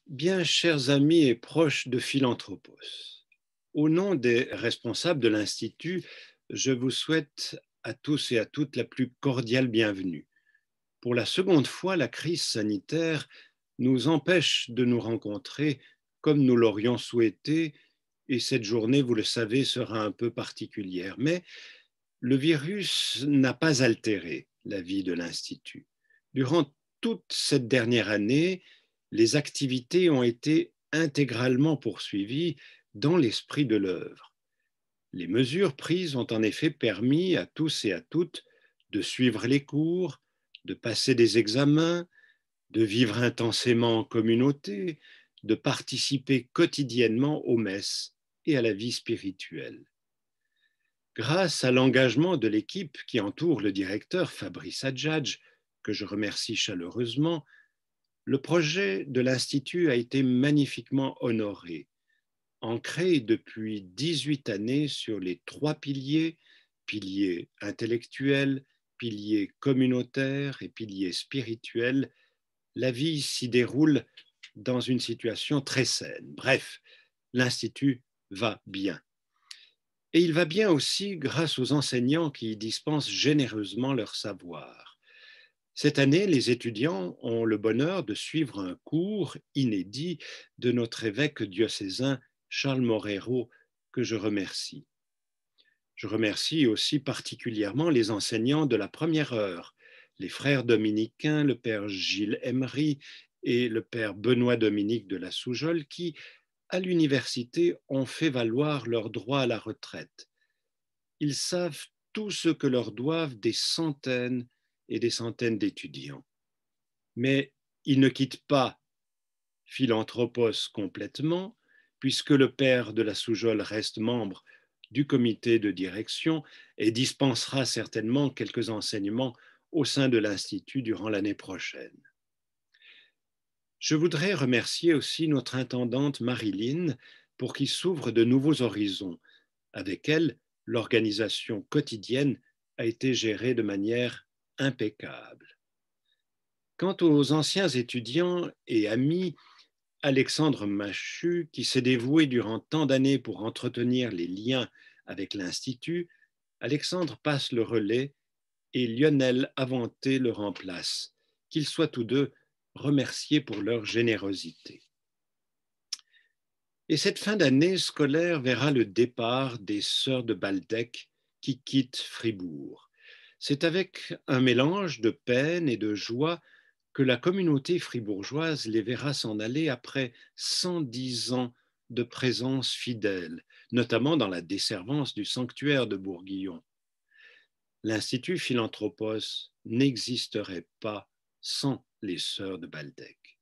Bien, chers amis et proches de Philanthropos, au nom des responsables de l'Institut, je vous souhaite à tous et à toutes la plus cordiale bienvenue. Pour la seconde fois, la crise sanitaire nous empêche de nous rencontrer comme nous l'aurions souhaité, et cette journée, vous le savez, sera un peu particulière. Mais le virus n'a pas altéré la vie de l'Institut. Durant toute cette dernière année, les activités ont été intégralement poursuivies dans l'esprit de l'œuvre. Les mesures prises ont en effet permis à tous et à toutes de suivre les cours, de passer des examens, de vivre intensément en communauté, de participer quotidiennement aux messes et à la vie spirituelle. Grâce à l'engagement de l'équipe qui entoure le directeur Fabrice Adjadj, que je remercie chaleureusement, le projet de l'Institut a été magnifiquement honoré. Ancré depuis 18 années sur les trois piliers, pilier intellectuel, pilier communautaire et pilier spirituel, la vie s'y déroule dans une situation très saine. Bref, l'Institut va bien. Et il va bien aussi grâce aux enseignants qui y dispensent généreusement leur savoir. Cette année, les étudiants ont le bonheur de suivre un cours inédit de notre évêque diocésain Charles Morero, que je remercie. Je remercie aussi particulièrement les enseignants de la première heure, les frères dominicains, le père Gilles Emery et le père Benoît Dominique de la Soujole, qui, à l'université, ont fait valoir leur droit à la retraite. Ils savent tout ce que leur doivent des centaines et des centaines d'étudiants. Mais ils ne quittent pas Philanthropos complètement, puisque le père de la Soujole reste membre du comité de direction et dispensera certainement quelques enseignements au sein de l'Institut durant l'année prochaine. Je voudrais remercier aussi notre intendante Marilyn pour qui s'ouvrent de nouveaux horizons. Avec elle, l'organisation quotidienne a été gérée de manière impeccable. Quant aux anciens étudiants et amis, Alexandre Machu, qui s'est dévoué durant tant d'années pour entretenir les liens avec l'Institut, Alexandre passe le relais et Lionel Avanté le remplace. Qu'ils soient tous deux remerciés pour leur générosité. Et cette fin d'année scolaire verra le départ des sœurs de Baldec qui quittent Fribourg. C'est avec un mélange de peine et de joie que la communauté fribourgeoise les verra s'en aller après 110 ans de présence fidèle, notamment dans la desservance du sanctuaire de Bourguillon. L'Institut Philanthropos n'existerait pas sans les sœurs de Baldec.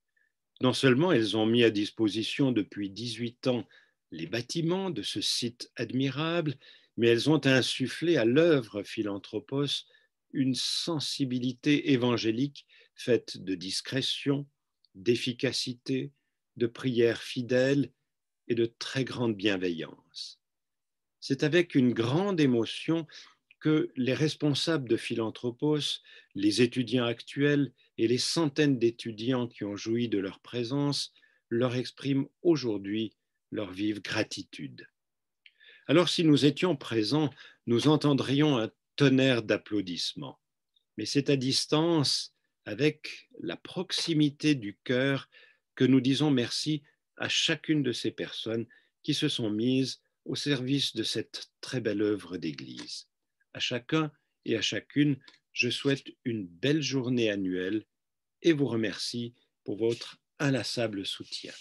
Non seulement elles ont mis à disposition depuis 18 ans les bâtiments de ce site admirable, mais elles ont insufflé à l'œuvre Philanthropos une sensibilité évangélique faite de discrétion, d'efficacité, de prière fidèle et de très grande bienveillance. C'est avec une grande émotion que les responsables de Philanthropos, les étudiants actuels et les centaines d'étudiants qui ont joui de leur présence leur expriment aujourd'hui leur vive gratitude. Alors si nous étions présents, nous entendrions un tonnerre d'applaudissements. Mais c'est à distance, avec la proximité du cœur, que nous disons merci à chacune de ces personnes qui se sont mises au service de cette très belle œuvre d'Église. À chacun et à chacune, je souhaite une belle journée annuelle et vous remercie pour votre inlassable soutien.